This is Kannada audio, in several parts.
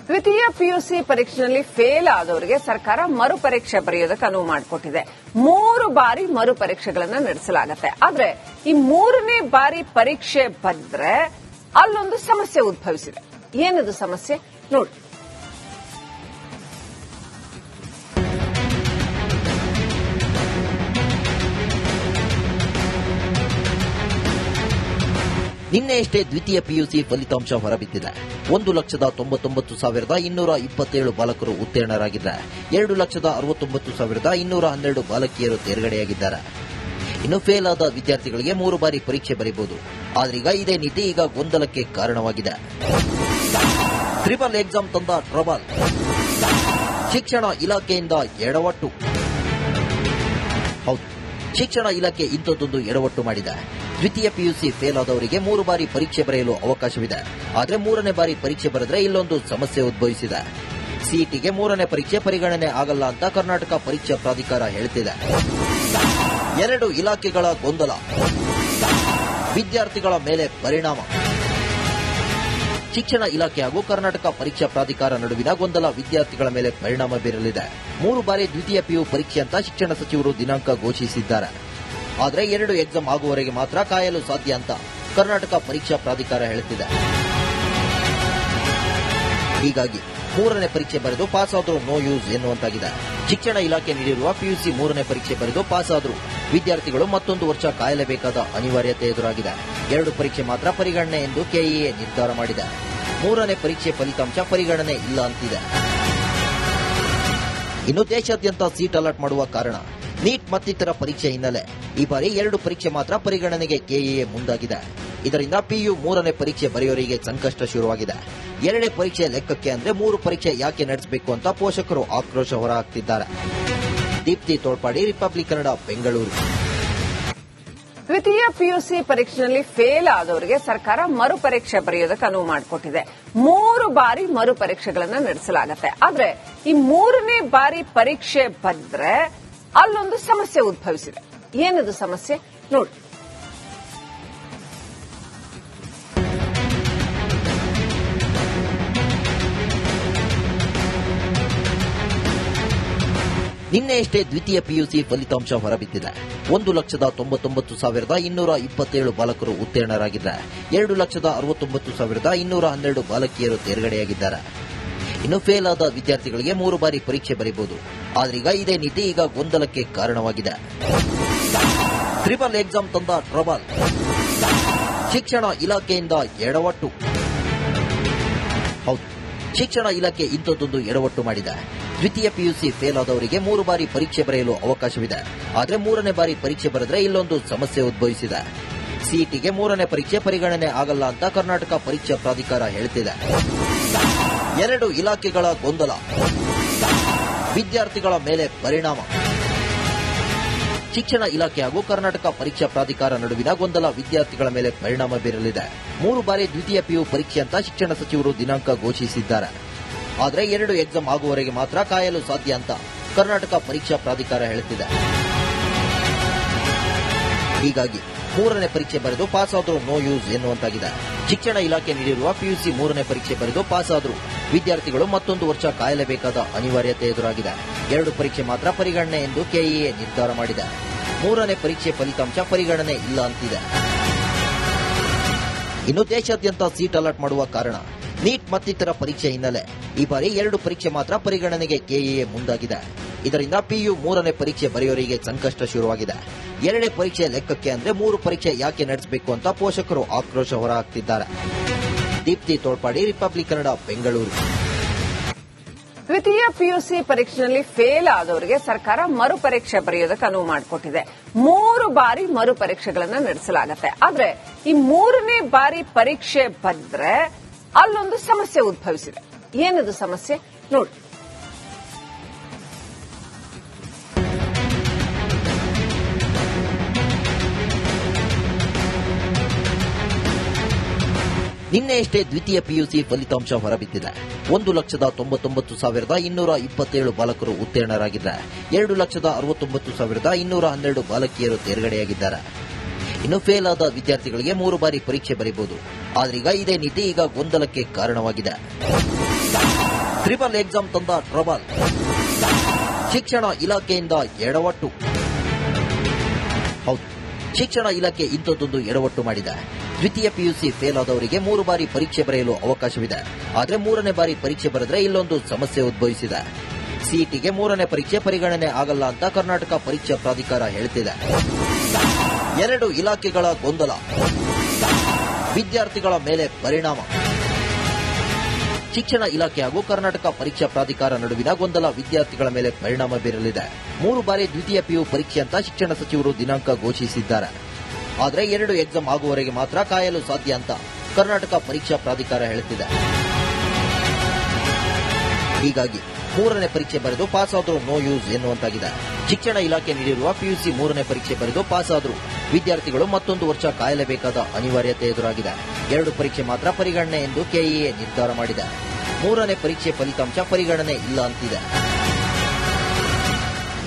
ದ್ವಿತೀಯ ಪಿಯುಸಿ ಪರೀಕ್ಷೆಯಲ್ಲಿ ಫೇಲ್ ಆದವರಿಗೆ ಸರ್ಕಾರ ಮರುಪರೀಕ್ಷೆ ಬರೆಯೋದಕ್ಕೆ ಅನುವು ಮಾಡಿಕೊಟ್ಟಿದೆ. 3 ಬಾರಿ ಮರುಪರೀಕ್ಷೆಗಳನ್ನು ನಡೆಸಲಾಗುತ್ತೆ. ಆದ್ರೆ ಈ 3ನೇ ಬಾರಿ ಪರೀಕ್ಷೆ ಬಂದ್ರೆ ಅಲ್ಲೊಂದು ಸಮಸ್ಯೆ ಉದ್ಭವಿಸಿದೆ. ಏನದು ಸಮಸ್ಯೆ ನೋಡಿ. ನಿನ್ನೆಯಷ್ಟೇ ದ್ವಿತೀಯ ಪಿಯುಸಿ ಫಲಿತಾಂಶ ಹೊರಬಿದ್ದಿದೆ. 1,99,227 ಬಾಲಕರು ಉತ್ತೀರ್ಣರಾಗಿದ್ದಾರೆ. 2,69,212 ಬಾಲಕಿಯರು ತೇರ್ಗಡೆಯಾಗಿದ್ದಾರೆ. ಇನ್ನು ಫೇಲ್ ಆದ ವಿದ್ಯಾರ್ಥಿಗಳಿಗೆ 3 ಬಾರಿ ಪರೀಕ್ಷೆ ಬರೆಯಬಹುದು. ಆದ್ರೀಗ ಇದೇ ನೀತಿ ಈಗ ಗೊಂದಲಕ್ಕೆ ಕಾರಣವಾಗಿದೆ. ಟ್ರಿಪಲ್ ಎಕ್ಸಾಮ್ ತಂದ ಟ್ರಬಲ್, ಶಿಕ್ಷಣ ಇಲಾಖೆಯಿಂದ ಎಡವಟ್ಟು. ಹೌದು, ಶಿಕ್ಷಣ ಇಲಾಖೆ ಇಂಥದ್ದೊಂದು ಎಡವಟ್ಟು ಮಾಡಿದೆ. ದ್ವಿತೀಯ ಪಿಯುಸಿ ಫೇಲ್ ಆದವರಿಗೆ 3 ಬಾರಿ ಪರೀಕ್ಷೆ ಬರೆಯಲು ಅವಕಾಶವಿದೆ. ಆದರೆ 3ನೇ ಬಾರಿ ಪರೀಕ್ಷೆ ಬರೆದ್ರೆ ಇಲ್ಲೊಂದು ಸಮಸ್ಯೆ ಉದ್ಭವಿಸಿದೆ. ಸಿಇಟಿಗೆ 3ನೇ ಪರೀಕ್ಷೆ ಪರಿಗಣನೆ ಆಗಲ್ಲ ಅಂತ ಕರ್ನಾಟಕ ಪರೀಕ್ಷಾ ಪ್ರಾಧಿಕಾರ ಹೇಳುತ್ತಿದೆ. 2 ಇಲಾಖೆಗಳ ಗೊಂದಲ, ವಿದ್ಯಾರ್ಥಿಗಳ ಮೇಲೆ ಪರಿಣಾಮ. ಶಿಕ್ಷಣ ಇಲಾಖೆ ಹಾಗೂ ಕರ್ನಾಟಕ ಪರೀಕ್ಷಾ ಪ್ರಾಧಿಕಾರ ನಡುವಿನ ಗೊಂದಲ ವಿದ್ಯಾರ್ಥಿಗಳ ಮೇಲೆ ಪರಿಣಾಮ ಬೀರಲಿದೆ. 3 ಬಾರಿ ದ್ವಿತೀಯ ಪಿಯು ಪರೀಕ್ಷೆ ಅಂತ ಶಿಕ್ಷಣ ಸಚಿವರು ದಿನಾಂಕ ಘೋಷಿಸಿದ್ದಾರೆ. ಆದರೆ 2 ಎಕ್ಸಾಮ್ ಆಗುವವರೆಗೆ ಮಾತ್ರ ಕಾಯಲು ಸಾಧ್ಯ ಅಂತ ಕರ್ನಾಟಕ ಪರೀಕ್ಷಾ ಪ್ರಾಧಿಕಾರ ಹೇಳುತ್ತಿದೆ. ಹೀಗಾಗಿ 3ನೇ ಪರೀಕ್ಷೆ ಬರೆದು ಪಾಸ್ ಆದರೂ ನೋ ಯೂಸ್ ಎನ್ನುವಂತಾಗಿದೆ. ಶಿಕ್ಷಣ ಇಲಾಖೆ ನೀಡಿರುವ ಪಿಯುಸಿ 3ನೇ ಪರೀಕ್ಷೆ ಬರೆದು ಪಾಸ್ ಆದರೂ ವಿದ್ಯಾರ್ಥಿಗಳು ಮತ್ತೊಂದು ವರ್ಷ ಕಾಯಲೇಬೇಕಾದ ಅನಿವಾರ್ಯತೆ ಎದುರಾಗಿದೆ. 2 ಪರೀಕ್ಷೆ ಮಾತ್ರ ಪರಿಗಣನೆ ಎಂದು ಕೆಇಎ ನಿರ್ಧಾರ ಮಾಡಿದೆ. 3ನೇ ಪರೀಕ್ಷೆ ಫಲಿತಾಂಶ ಪರಿಗಣನೆ ಇಲ್ಲ ಅಂತಿದೆ. ಇನ್ನು ದೇಶಾದ್ಯಂತ ಸೀಟ್ ಅಲಾಟ್ ಮಾಡುವ ಕಾರಣ ನೀಟ್ ಮತ್ತಿತರ ಪರೀಕ್ಷೆ ಹಿನ್ನೆಲೆ ಈ ಬಾರಿ 2 ಪರೀಕ್ಷೆ ಮಾತ್ರ ಪರಿಗಣನೆಗೆ ಕೆಇಎ ಮುಂದಾಗಿದೆ. ಇದರಿಂದ ಪಿಯು 3ನೇ ಪರೀಕ್ಷೆ ಬರೆಯೋರಿಗೆ ಸಂಕಷ್ಟ ಶುರುವಾಗಿದೆ. 2ನೇ ಪರೀಕ್ಷೆ ಲೆಕ್ಕಕ್ಕೆ ಅಂದ್ರೆ 3 ಪರೀಕ್ಷೆ ಯಾಕೆ ನಡೆಸಬೇಕು ಅಂತ ಪೋಷಕರು ಆಕ್ರೋಶ ಹೊರಹಾಕ್ತಿದ್ದಾರೆ. ದೀಪ್ತಿ ತೋಳ್ಪಾಡಿ, ರಿಪಬ್ಲಿಕ್ ಕನ್ನಡ, ಬೆಂಗಳೂರು. ದ್ವಿತೀಯ ಪಿಯುಸಿ ಪರೀಕ್ಷೆಯಲ್ಲಿ ಫೇಲ್ ಆದವರಿಗೆ ಸರ್ಕಾರ ಮರುಪರೀಕ್ಷೆ ಬರೆಯೋದಕ್ಕೆ ಅನುವು ಮಾಡಿಕೊಟ್ಟಿದೆ. 3 ಬಾರಿ ಮರುಪರೀಕ್ಷೆಗಳನ್ನು ನಡೆಸಲಾಗುತ್ತೆ. ಆದ್ರೆ ಈ 3ನೇ ಬಾರಿ ಪರೀಕ್ಷೆ ಬಂದ್ರೆ ಅಲ್ಲೊಂದು ಸಮಸ್ಯೆ ಉದ್ಭವಿಸಿದೆ. ಏನದು ಸಮಸ್ಯೆ ನೋಡಿ. ನಿನ್ನೆಯಷ್ಟೇ ದ್ವಿತೀಯ ಪಿಯುಸಿ ಫಲಿತಾಂಶ ಹೊರಬಿದ್ದಿದೆ. 1,99,227 ಬಾಲಕರು ಉತ್ತೀರ್ಣರಾಗಿದ್ದಾರೆ. 2,69,212 ಬಾಲಕಿಯರು ತೇರ್ಗಡೆಯಾಗಿದ್ದಾರೆ. ಇನ್ನು ಫೇಲ್ ಆದ ವಿದ್ಯಾರ್ಥಿಗಳಿಗೆ 3 ಬಾರಿ ಪರೀಕ್ಷೆ ಬರೆಯಬಹುದು. ಆದ್ರೀಗ ಇದೇ ನೀತಿ ಈಗ ಗೊಂದಲಕ್ಕೆ ಕಾರಣವಾಗಿದೆ. ಟ್ರಿಪಲ್ ಎಕ್ಸಾಮ್ ತಂದ ಟ್ರಬಲ್, ಶಿಕ್ಷಣ ಇಲಾಖೆಯಿಂದ ಎಡವಟ್ಟು. ಹೌದು, ಶಿಕ್ಷಣ ಇಲಾಖೆ ಇಂಥದ್ದೊಂದು ಎಡವಟ್ಟು ಮಾಡಿದೆ. ದ್ವಿತೀಯ ಪಿಯುಸಿ ಫೇಲ್ ಆದವರಿಗೆ 3 ಬಾರಿ ಪರೀಕ್ಷೆ ಬರೆಯಲು ಅವಕಾಶವಿದೆ. ಆದರೆ 3ನೇ ಬಾರಿ ಪರೀಕ್ಷೆ ಬರೆದ್ರೆ ಇಲ್ಲೊಂದು ಸಮಸ್ಯೆ ಉದ್ಭವಿಸಿದೆ. ಸಿಇಟಿಗೆ 3ನೇ ಪರೀಕ್ಷೆ ಪರಿಗಣನೆ ಆಗಲ್ಲ ಅಂತ ಕರ್ನಾಟಕ ಪರೀಕ್ಷಾ ಪ್ರಾಧಿಕಾರ ಹೇಳುತ್ತಿದೆ. 2 ಇಲಾಖೆಗಳ ಗೊಂದಲ, ವಿದ್ಯಾರ್ಥಿಗಳ ಮೇಲೆ ಪರಿಣಾಮ. ಶಿಕ್ಷಣ ಇಲಾಖೆ ಹಾಗೂ ಕರ್ನಾಟಕ ಪರೀಕ್ಷಾ ಪ್ರಾಧಿಕಾರ ನಡುವಿನ ಗೊಂದಲ ವಿದ್ಯಾರ್ಥಿಗಳ ಮೇಲೆ ಪರಿಣಾಮ ಬೀರಲಿದೆ. 3 ಬಾರಿ ದ್ವಿತೀಯ ಪಿಯು ಪರೀಕ್ಷೆ ಅಂತ ಶಿಕ್ಷಣ ಸಚಿವರು ದಿನಾಂಕ ಘೋಷಿಸಿದ್ದಾರೆ. ಆದರೆ 2 ಎಕ್ಸಾಮ್ ಆಗುವವರೆಗೆ ಮಾತ್ರ ಕಾಯಲು ಸಾಧ್ಯ ಅಂತ ಕರ್ನಾಟಕ ಪರೀಕ್ಷಾ ಪ್ರಾಧಿಕಾರ ಹೇಳುತ್ತಿದೆ. ಹೀಗಾಗಿ 3ನೇ ಪರೀಕ್ಷೆ ಬರೆದು ಪಾಸ್ ಆದರೂ ನೋ ಯೂಸ್ ಎನ್ನುವಂತಾಗಿದೆ. ಶಿಕ್ಷಣ ಇಲಾಖೆ ನೀಡಿರುವ ಪಿಯುಸಿ 3ನೇ ಪರೀಕ್ಷೆ ಬರೆದು ಪಾಸ್ ಆದರೂ ವಿದ್ಯಾರ್ಥಿಗಳು ಮತ್ತೊಂದು ವರ್ಷ ಕಾಯಲೇಬೇಕಾದ ಅನಿವಾರ್ಯತೆ ಎದುರಾಗಿದೆ. 2 ಪರೀಕ್ಷೆ ಮಾತ್ರ ಪರಿಗಣನೆ ಎಂದು ಕೆಇಎ ನಿರ್ಧಾರ ಮಾಡಿದೆ. 3ನೇ ಪರೀಕ್ಷೆ ಫಲಿತಾಂಶ ಪರಿಗಣನೆ ಇಲ್ಲ ಅಂತಿದೆ. ಇನ್ನು ದೇಶಾದ್ಯಂತ ಸೀಟ್ ಅಲಾಟ್ ಮಾಡುವ ಕಾರಣ ನೀಟ್ ಮತ್ತಿತರ ಪರೀಕ್ಷೆ ಹಿನ್ನೆಲೆ ಈ ಬಾರಿ 2 ಪರೀಕ್ಷೆ ಮಾತ್ರ ಪರಿಗಣನೆಗೆ ಕೆಇಎ ಮುಂದಾಗಿದೆ. ಇದರಿಂದ ಪಿಯು 3ನೇ ಪರೀಕ್ಷೆ ಬರೆಯೋರಿಗೆ ಸಂಕಷ್ಟ ಶುರುವಾಗಿದೆ. 2ನೇ ಪರೀಕ್ಷೆ ಲೆಕ್ಕಕ್ಕೆ ಅಂದ್ರೆ 3 ಪರೀಕ್ಷೆ ಯಾಕೆ ನಡೆಸಬೇಕು ಅಂತ ಪೋಷಕರು ಆಕ್ರೋಶ ಹೊರಹಾಕ್ತಿದ್ದಾರೆ. ದೀಪ್ತಿ ತೋಳ್ಪಾಡಿ, ರಿಪಬ್ಲಿಕ್ ಕನ್ನಡ, ಬೆಂಗಳೂರು. ದ್ವಿತೀಯ ಪಿಯುಸಿ ಪರೀಕ್ಷೆಯಲ್ಲಿ ಫೇಲ್ ಆದವರಿಗೆ ಸರ್ಕಾರ ಮರುಪರೀಕ್ಷೆ ಬರೆಯೋದಕ್ಕೆ ಅನುವು ಮಾಡಿಕೊಟ್ಟಿದೆ. 3 ಬಾರಿ ಮರುಪರೀಕ್ಷೆಗಳನ್ನು ನಡೆಸಲಾಗುತ್ತೆ. ಆದ್ರೆ ಈ 3ನೇ ಬಾರಿ ಪರೀಕ್ಷೆ ಬಂದ್ರೆ ಅಲ್ಲೊಂದು ಸಮಸ್ಯೆ ಉದ್ಭವಿಸಿದೆ. ಏನದು ಸಮಸ್ಯೆ ನೋಡಿ. ನಿನ್ನೆಯಷ್ಟೇ ದ್ವಿತೀಯ ಪಿಯುಸಿ ಫಲಿತಾಂಶ ಹೊರಬಿದ್ದಿದೆ. 1,99,227 ಬಾಲಕರು ಉತ್ತೀರ್ಣರಾಗಿದ್ದಾರೆ. 2,69,212 ಬಾಲಕಿಯರು ತೇರ್ಗಡೆಯಾಗಿದ್ದಾರೆ. ಇನ್ನು ಫೇಲ್ ಆದ ವಿದ್ಯಾರ್ಥಿಗಳಿಗೆ 3 ಬಾರಿ ಪರೀಕ್ಷೆ ಬರೆಯಬಹುದು. ಆದ್ರೀಗ ಇದೇ ನೀತಿ ಈಗ ಗೊಂದಲಕ್ಕೆ ಕಾರಣವಾಗಿದೆ. ಟ್ರಿಪಲ್ ಎಕ್ಸಾಮ್ ತಂದ ಟ್ರಬಲ್, ಶಿಕ್ಷಣ ಇಲಾಖೆಯಿಂದ ಎಡವಟ್ಟು. ಹೌದು, ಶಿಕ್ಷಣ ಇಲಾಖೆ ಇಂಥದ್ದೊಂದು ಎಡವಟ್ಟು ಮಾಡಿದೆ. ದ್ವಿತೀಯ ಪಿಯುಸಿ ಫೇಲ್ ಆದವರಿಗೆ 3 ಬಾರಿ ಪರೀಕ್ಷೆ ಬರೆಯಲು ಅವಕಾಶವಿದೆ. ಆದರೆ 3ನೇ ಬಾರಿ ಪರೀಕ್ಷೆ ಬರೆದ್ರೆ ಇಲ್ಲೊಂದು ಸಮಸ್ಯೆ ಉದ್ಭವಿಸಿದೆ. ಸಿಇಟಿಗೆ 3ನೇ ಪರೀಕ್ಷೆ ಪರಿಗಣನೆ ಆಗಲ್ಲ ಅಂತ ಕರ್ನಾಟಕ ಪರೀಕ್ಷಾ ಪ್ರಾಧಿಕಾರ ಹೇಳ್ತಿದೆ. 2 ಇಲಾಖೆಗಳ ಗೊಂದಲ, ವಿದ್ಯಾರ್ಥಿಗಳ ಮೇಲೆ ಪರಿಣಾಮ. ಶಿಕ್ಷಣ ಇಲಾಖೆ ಹಾಗೂ ಕರ್ನಾಟಕ ಪರೀಕ್ಷಾ ಪ್ರಾಧಿಕಾರ ನಡುವಿನ ಗೊಂದಲ ವಿದ್ಯಾರ್ಥಿಗಳ ಮೇಲೆ ಪರಿಣಾಮ ಬೀರಲಿದೆ. 3 ಬಾರಿ ದ್ವಿತೀಯ ಪಿಯು ಪರೀಕ್ಷೆ ಅಂತ ಶಿಕ್ಷಣ ಸಚಿವರು ದಿನಾಂಕ ಘೋಷಿಸಿದ್ದಾರೆ. ಆದರೆ 2 ಎಕ್ಸಾಮ್ ಆಗುವವರೆಗೆ ಮಾತ್ರ ಕಾಯಲು ಸಾಧ್ಯ ಅಂತ ಕರ್ನಾಟಕ ಪರೀಕ್ಷಾ ಪ್ರಾಧಿಕಾರ ಹೇಳುತ್ತಿದೆ. ಹೀಗಾಗಿ 3ನೇ ಪರೀಕ್ಷೆ ಬರೆದು ಪಾಸ್ ಆದರೂ ನೋ ಯೂಸ್ ಎನ್ನುವಂತಾಗಿದೆ. ಶಿಕ್ಷಣ ಇಲಾಖೆ ನೀಡಿರುವ ಪಿಯುಸಿ 3ನೇ ಪರೀಕ್ಷೆ ಬರೆದು ಪಾಸ್ ಆದರೂ ವಿದ್ಯಾರ್ಥಿಗಳು ಮತ್ತೊಂದು ವರ್ಷ ಕಾಯಲೇಬೇಕಾದ ಅನಿವಾರ್ಯತೆ ಎದುರಾಗಿದೆ. 2 ಪರೀಕ್ಷೆ ಮಾತ್ರ ಪರಿಗಣನೆ ಎಂದು ಕೆಇಎ ನಿರ್ಧಾರ ಮಾಡಿದೆ. 3ನೇ ಪರೀಕ್ಷೆ ಫಲಿತಾಂಶ ಪರಿಗಣನೆ ಇಲ್ಲ ಅಂತಿದೆ.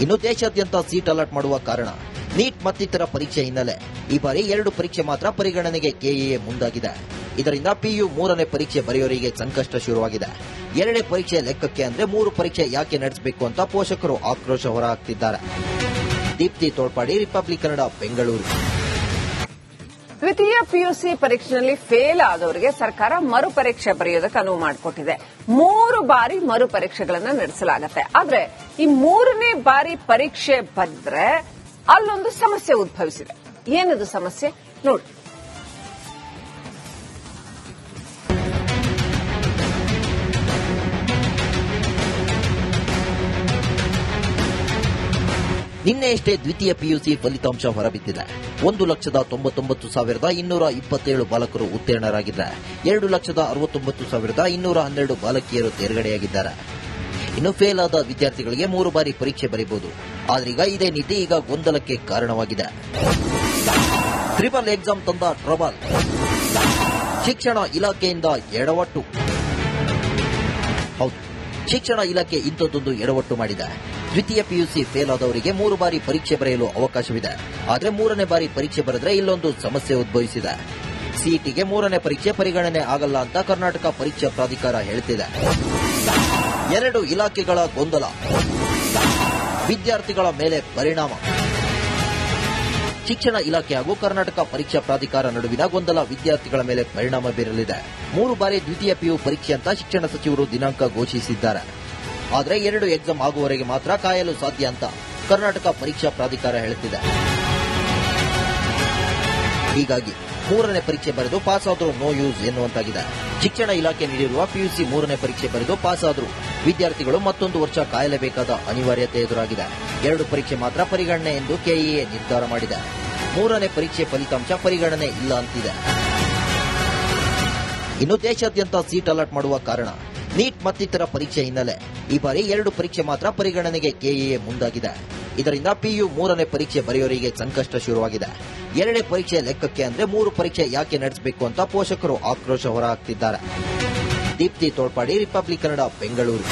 ಇನ್ನು ದೇಶಾದ್ಯಂತ ಸೀಟ್ ಅಲಾಟ್ ಮಾಡುವ ಕಾರಣ ನೀಟ್ ಮತ್ತಿತರ ಪರೀಕ್ಷೆ ಹಿನ್ನೆಲೆ ಈ ಬಾರಿ 2 ಪರೀಕ್ಷೆ ಮಾತ್ರ ಪರಿಗಣನೆಗೆ ಕೆಇಎ ಮುಂದಾಗಿದೆ. ಇದರಿಂದ ಪಿಯು 3ನೇ ಪರೀಕ್ಷೆ ಬರೆಯೋರಿಗೆ ಸಂಕಷ್ಟ ಶುರುವಾಗಿದೆ. 2ನೇ ಪರೀಕ್ಷೆ ಲೆಕ್ಕಕ್ಕೆ ಅಂದ್ರೆ 3 ಪರೀಕ್ಷೆ ಯಾಕೆ ನಡೆಸಬೇಕು ಅಂತ ಪೋಷಕರು ಆಕ್ರೋಶ ಹೊರಹಾಕ್ತಿದ್ದಾರೆ. ದೀಪ್ತಿ ತೋಳ್ಪಾಡಿ, ರಿಪಬ್ಲಿಕ್ ಕನ್ನಡ, ಬೆಂಗಳೂರು. ದ್ವಿತೀಯ ಪಿಯುಸಿ ಪರೀಕ್ಷೆಯಲ್ಲಿ ಫೇಲ್ ಆದವರಿಗೆ ಸರ್ಕಾರ ಮರುಪರೀಕ್ಷೆ ಬರೆಯೋದಕ್ಕೆ ಅನುವು ಮಾಡಿಕೊಟ್ಟಿದೆ. 3 ಬಾರಿ ಮರುಪರೀಕ್ಷೆಗಳನ್ನು ನಡೆಸಲಾಗುತ್ತೆ. ಆದ್ರೆ ಈ 3ನೇ ಬಾರಿ ಪರೀಕ್ಷೆ ಬಂದ್ರೆ ಅಲ್ಲೊಂದು ಸಮಸ್ಯೆ ಉದ್ಭವಿಸಿದೆ. ಏನದು ಸಮಸ್ಯೆ ನೋಡಿ. ನಿನ್ನೆಯಷ್ಟೇ ದ್ವಿತೀಯ ಪಿಯುಸಿ ಫಲಿತಾಂಶ ಹೊರಬಿದ್ದಿದೆ. 1,99,227 ಬಾಲಕರು ಉತ್ತೀರ್ಣರಾಗಿದ್ದಾರೆ. 2,69,212 ಬಾಲಕಿಯರು ತೇರ್ಗಡೆಯಾಗಿದ್ದಾರೆ. ಇನ್ನು ಫೇಲ್ ಆದ ವಿದ್ಯಾರ್ಥಿಗಳಿಗೆ 3 ಬಾರಿ ಪರೀಕ್ಷೆ ಬರೆಯಬಹುದು. ಆದ್ರೀಗ ಇದೇ ನೀತಿ ಈಗ ಗೊಂದಲಕ್ಕೆ ಕಾರಣವಾಗಿದೆ. ಟ್ರಿಪಲ್ ಎಕ್ಸಾಮ್ ತಂದ ಟ್ರಬಲ್, ಶಿಕ್ಷಣ ಇಲಾಖೆಯಿಂದ ಎಡವಟ್ಟು. ಹೌದು, ಶಿಕ್ಷಣ ಇಲಾಖೆ ಇಂಥದ್ದೊಂದು ಎಡವಟ್ಟು ಮಾಡಿದೆ. ದ್ವಿತೀಯ ಪಿಯುಸಿ ಫೇಲ್ ಆದವರಿಗೆ 3 ಬಾರಿ ಪರೀಕ್ಷೆ ಬರೆಯಲು ಅವಕಾಶವಿದೆ. ಆದರೆ 3ನೇ ಬಾರಿ ಪರೀಕ್ಷೆ ಬರೆದ್ರೆ ಇಲ್ಲೊಂದು ಸಮಸ್ಯೆ ಉದ್ಭವಿಸಿದೆ. ಸಿಇಟಿಗೆ 3ನೇ ಪರೀಕ್ಷೆ ಪರಿಗಣನೆ ಆಗಲ್ಲ ಅಂತ ಕರ್ನಾಟಕ ಪರೀಕ್ಷಾ ಪ್ರಾಧಿಕಾರ ಹೇಳ್ತಿದೆ. 2 ಇಲಾಖೆಗಳ ಗೊಂದಲ, ವಿದ್ಯಾರ್ಥಿಗಳ ಮೇಲೆ ಪರಿಣಾಮ. ಶಿಕ್ಷಣ ಇಲಾಖೆ ಹಾಗೂ ಕರ್ನಾಟಕ ಪರೀಕ್ಷಾ ಪ್ರಾಧಿಕಾರ ನಡುವಿನ ಗೊಂದಲ ವಿದ್ಯಾರ್ಥಿಗಳ ಮೇಲೆ ಪರಿಣಾಮ ಬೀರಲಿದೆ. 3 ಬಾರಿ ದ್ವಿತೀಯ ಪಿಯು ಪರೀಕ್ಷೆ ಅಂತ ಶಿಕ್ಷಣ ಸಚಿವರು ದಿನಾಂಕ ಘೋಷಿಸಿದ್ದಾರೆ. ಆದರೆ 2 ಎಕ್ಸಾಮ್ ಆಗುವವರೆಗೆ ಮಾತ್ರ ಕಾಯಲು ಸಾಧ್ಯ ಅಂತ ಕರ್ನಾಟಕ ಪರೀಕ್ಷಾ ಪ್ರಾಧಿಕಾರ ಹೇಳುತ್ತಿದೆ. ಹೀಗಾಗಿ 3ನೇ ಪರೀಕ್ಷೆ ಬರೆದು ಪಾಸ್ ಆದರೂ ನೋ ಯೂಸ್ ಎನ್ನುವಂತಾಗಿದೆ. ಶಿಕ್ಷಣ ಇಲಾಖೆ ನೀಡಿರುವ ಪಿಯುಸಿ 3ನೇ ಪರೀಕ್ಷೆ ಬರೆದು ಪಾಸ್ ಆದರೂ ವಿದ್ಯಾರ್ಥಿಗಳು ಮತ್ತೊಂದು ವರ್ಷ ಕಾಯಲೇಬೇಕಾದ ಅನಿವಾರ್ಯತೆ ಎದುರಾಗಿದೆ. 2 ಪರೀಕ್ಷೆ ಮಾತ್ರ ಪರಿಗಣನೆ ಎಂದು ಕೆಇಎ ನಿರ್ಧಾರ ಮಾಡಿದೆ. 3ನೇ ಪರೀಕ್ಷೆ ಫಲಿತಾಂಶ ಪರಿಗಣನೆ ಇಲ್ಲ ಅಂತಿದೆ. ಇನ್ನು ದೇಶಾದ್ಯಂತ ಸೀಟ್ ಅಲಾಟ್ ಮಾಡುವ ಕಾರಣ ನೀಟ್ ಮತ್ತಿತರ ಪರೀಕ್ಷೆ ಹಿನ್ನೆಲೆ ಈ ಬಾರಿ 2 ಪರೀಕ್ಷೆ ಮಾತ್ರ ಪರಿಗಣನೆಗೆ ಕೆಇಎ ಮುಂದಾಗಿದೆ. ಇದರಿಂದ ಪಿಯು 3ನೇ ಪರೀಕ್ಷೆ ಬರೆಯೋರಿಗೆ ಸಂಕಷ್ಟ ಶುರುವಾಗಿದೆ. 2ನೇ ಪರೀಕ್ಷೆ ಲೆಕ್ಕಕ್ಕೆ ಅಂದ್ರೆ 3 ಪರೀಕ್ಷೆ ಯಾಕೆ ನಡೆಸಬೇಕು ಅಂತ ಪೋಷಕರು ಆಕ್ರೋಶ ಹೊರಹಾಕ್ತಿದ್ದಾರೆ. ದೀಪ್ತಿ ತೋಳ್ಪಾಡಿ, ರಿಪಬ್ಲಿಕ್ ಕನ್ನಡ, ಬೆಂಗಳೂರು.